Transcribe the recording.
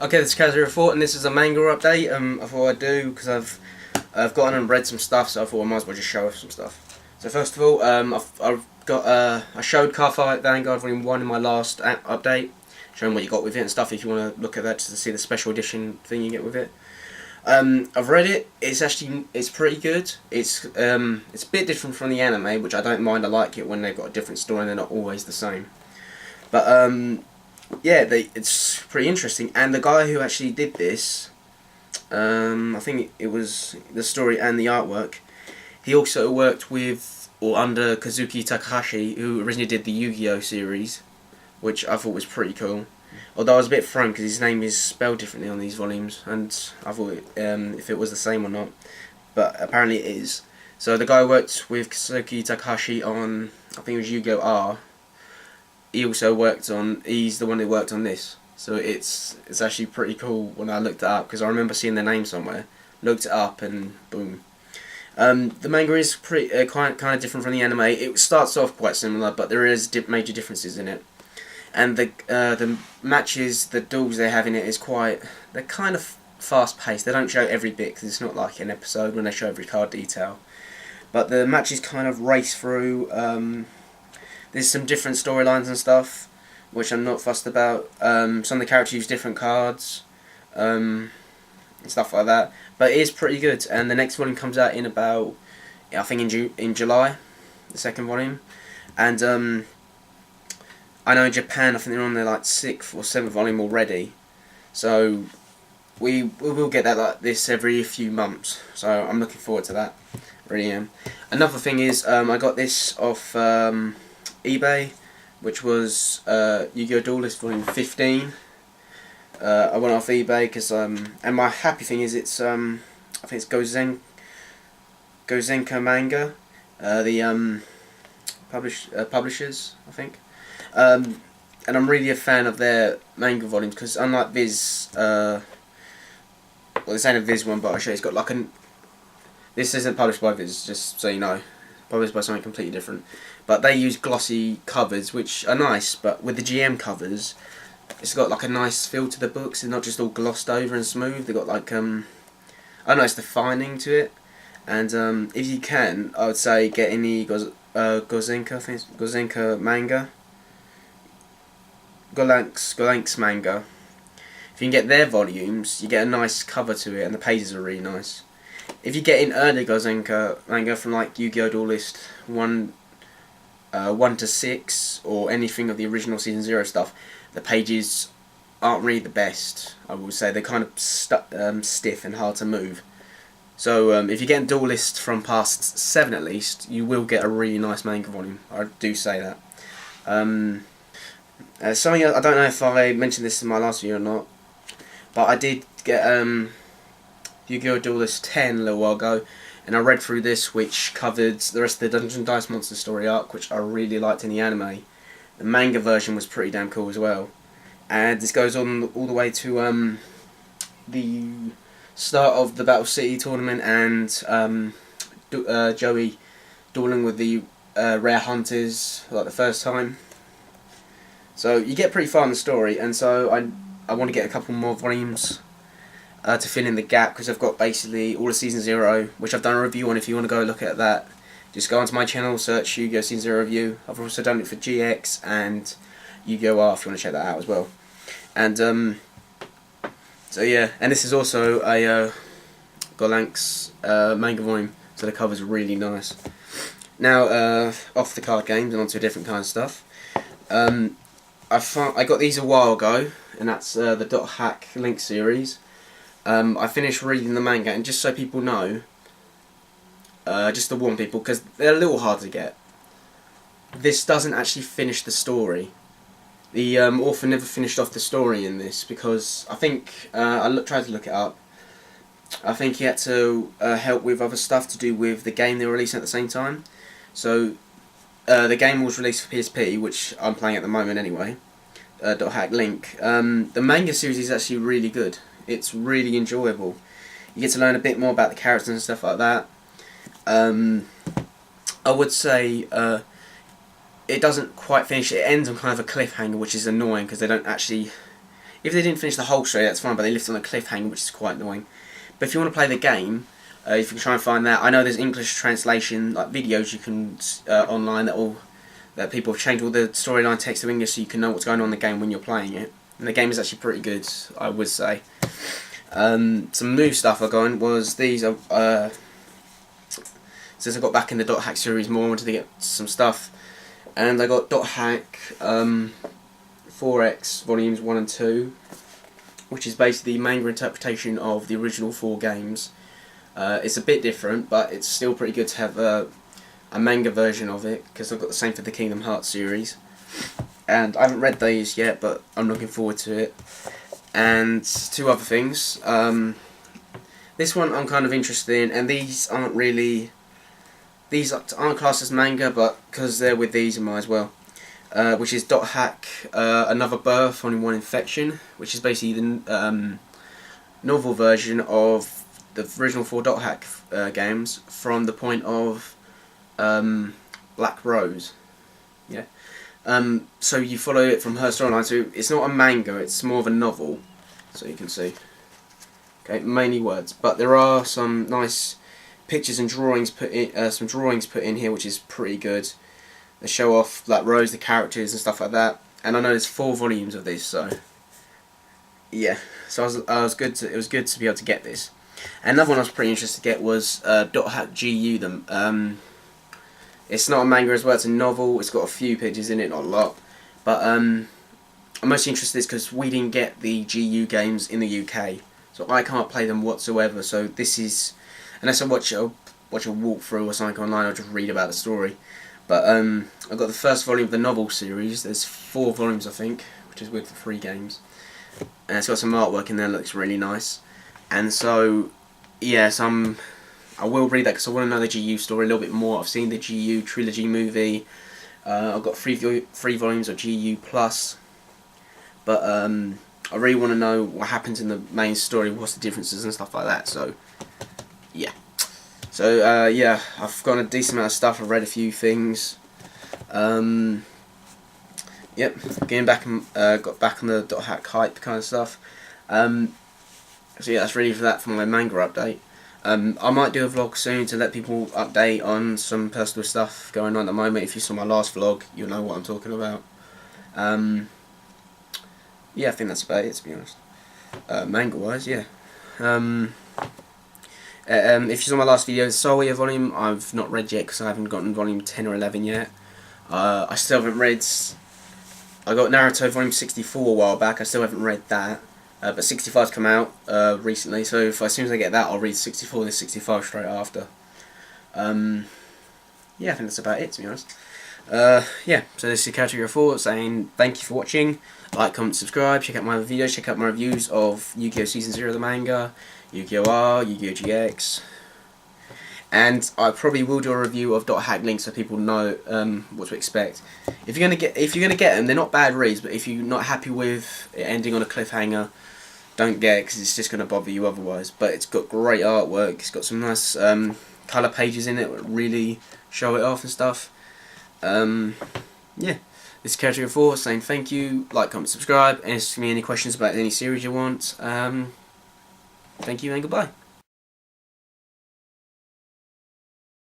Okay, this is Kaz04 and this is a manga update. I thought I'd do because I've gone and read some stuff, so I thought I might as well just show off some stuff. So first of all, I've got I showed Car Fight Vanguard Volume 1 in my last update, showing what you got with it and stuff. If you want to look at that just to see the special edition thing you get with it. I've read it. It's pretty good. It's a bit different from the anime, which I don't mind. I like it when they've got a different story and they're not always the same. But yeah, it's pretty interesting. And the guy who actually did this, I think it was the story and the artwork. He also worked with or under Kazuki Takahashi, who originally did the Yu-Gi-Oh series, which I thought was pretty cool. Although I was a bit thrown because his name is spelled differently on these volumes, and I thought if it was the same or not, but apparently it is. So the guy worked with Kazuki Takahashi on, I think it was Yu-Gi-Oh! R. He also worked on, he's the one who worked on this. So it's actually pretty cool when I looked it up, because I remember seeing their name somewhere, looked it up and boom. The manga is pretty kind of different from the anime. It starts off quite similar, but there is major differences in it. And the matches, the duels they have in it they're kind of fast paced. They don't show every bit because it's not like an episode when they show every card detail. But the matches kind of race through. There's some different storylines and stuff, which I'm not fussed about. Some of the characters use different cards, and stuff like that. But it is pretty good, and the next volume comes out in about, I think in July, the second volume. And I know in Japan, I think they're on their like 6th or 7th volume already. So we will get that like this every few months. So I'm looking forward to that. Really am. Another thing is, I got this off eBay, which was Yu-Gi-Oh! Duelist Volume 15. I went off eBay because and my happy thing is it's I think it's Gozenka Manga, the publishers, I think. And I'm really a fan of their manga volumes because unlike Viz, well, this ain't a Viz one, but I'll show you. It's got like this isn't published by Viz, just so you know. Published by something completely different. But they use glossy covers, which are nice, but with the GM covers, it's got like a nice feel to the books. It's not just all glossed over and smooth. They've got like, I don't know, it's defining to it. And if you can, I would say get any Gozenka, I think it's Gozenka manga. Golanks manga. If you can get their volumes, you get a nice cover to it, and the pages are really nice. If you get in early Gozenka manga from like Yu-Gi-Oh! Duelist 1 to 6 or anything of the original Season 0 stuff, the pages aren't really the best, I will say. They're kind of stiff and hard to move. So if you get Duelist from past 7 at least, you will get a really nice manga volume. I do say that. Something I don't know if I mentioned this in my last video or not, but I did get Yu-Gi-Oh! Duelist 10 a little while ago, and I read through this, which covered the rest of the Dungeon Dice Monster story arc, which I really liked in the anime. The manga version was pretty damn cool as well, and this goes on all the way to the start of the Battle City tournament and Joey dueling with the Rare Hunters like the first time. So you get pretty far in the story, and so I want to get a couple more volumes to fill in the gap, because I've got basically all of Season 0, which I've done a review on. If you want to go look at that, just go onto my channel, search Yu-Gi-Oh! Season 0 review. I've also done it for GX and Yu-Gi-Oh! R if you want to check that out as well. And so yeah, and this is also a Golanks manga volume, so the cover's really nice. Now off the card games and onto a different kind of stuff. I got these a while ago, and that's the Dot Hack Link series. I finished reading the manga, and just so people know, just to warn people, because they're a little hard to get, this doesn't actually finish the story. The author never finished off the story in this, because I think, tried to look it up, I think he had to help with other stuff to do with the game they were releasing at the same time. So the game was released for PSP, which I'm playing at the moment anyway, Dot Hack Link. The manga series is actually really good. It's really enjoyable. You get to learn a bit more about the characters and stuff like that. I would say it doesn't quite finish. It ends on kind of a cliffhanger, which is annoying because they don't actually If they didn't finish the whole story, that's fine, but they left it on a cliffhanger, which is quite annoying. But if you want to play the game, if you can try and find that, I know there's English translation like videos you can online that people have changed all the storyline text to English so you can know what's going on in the game when you're playing it. And the game is actually pretty good, I would say. Some new stuff I got on was these. Since I got back in the Dot Hack series more, I wanted to get some stuff, and I got Dot Hack 4X volumes 1 and 2, which is basically the manga interpretation of the original 4 games. It's a bit different, but it's still pretty good to have a manga version of it, because I've got the same for the Kingdom Hearts series. And I haven't read these yet, but I'm looking forward to it. And 2 other things. This one I'm kind of interested in, and these aren't classed as manga, but because they're with these, I might as well. Which is Dot Hack Another Birth, Only One Infection, which is basically the novel version of the original 4 Dot Hack games from the point of Black Rose. Yeah. So you follow it from her storyline. So it's not a manga; it's more of a novel. So you can see. Okay, mainly words, but there are some nice pictures and drawings put in. Some drawings put in here, which is pretty good. They show off Black Rose, the characters and stuff like that. And I know there's 4 volumes of this, so yeah. So it was good to be able to get this. And another one I was pretty interested to get was Dot Hack GU. It's not a manga as well, it's a novel. It's got a few pages in it, not a lot. But I'm mostly interested in this because we didn't get the GU games in the UK. So I can't play them whatsoever. So this is, unless I watch a walkthrough or something online, I'll just read about the story. But I've got the first volume of the novel series. There's 4 volumes, I think, which is with the 3 games. And it's got some artwork in there that looks really nice. And so, yes, I will read that because I want to know the GU story a little bit more. I've seen the GU trilogy movie. I've got 3 volumes of GU Plus. But I really want to know what happens in the main story, what's the differences and stuff like that. So, yeah. So, yeah, I've got a decent amount of stuff. I've read a few things. Yep, getting back, got back on the Dot Hack hype kind of stuff. So yeah, that's really for that for my manga update. I might do a vlog soon to let people update on some personal stuff going on at the moment. If you saw my last vlog, you'll know what I'm talking about. Yeah, I think that's about it, to be honest. Manga wise, yeah. If you saw my last video, the Soul Eater volume, I've not read yet because I haven't gotten volume 10 or 11 yet. I still haven't read. I got Naruto volume 64 a while back. I still haven't read that. But 65's come out recently, so as soon as I get that, I'll read 64 and 65 straight after. Yeah, I think that's about it, to be honest. Yeah, so this is Character 4 saying thank you for watching. Like, comment, subscribe, check out my other videos, check out my reviews of Yu-Gi-Oh! Season 0 the manga, Yu-Gi-Oh! R, Yu-Gi-Oh! GX. And I probably will do a review of Dot Hack Link so people know what to expect. If you're gonna get them, they're not bad reads, but if you're not happy with it ending on a cliffhanger, don't get it because it's just gonna bother you otherwise. But it's got great artwork. It's got some nice colour pages in it that really show it off and stuff. Yeah, this is Character 4 saying thank you. Like, comment, subscribe, and ask me any questions about any series you want. Thank you and goodbye.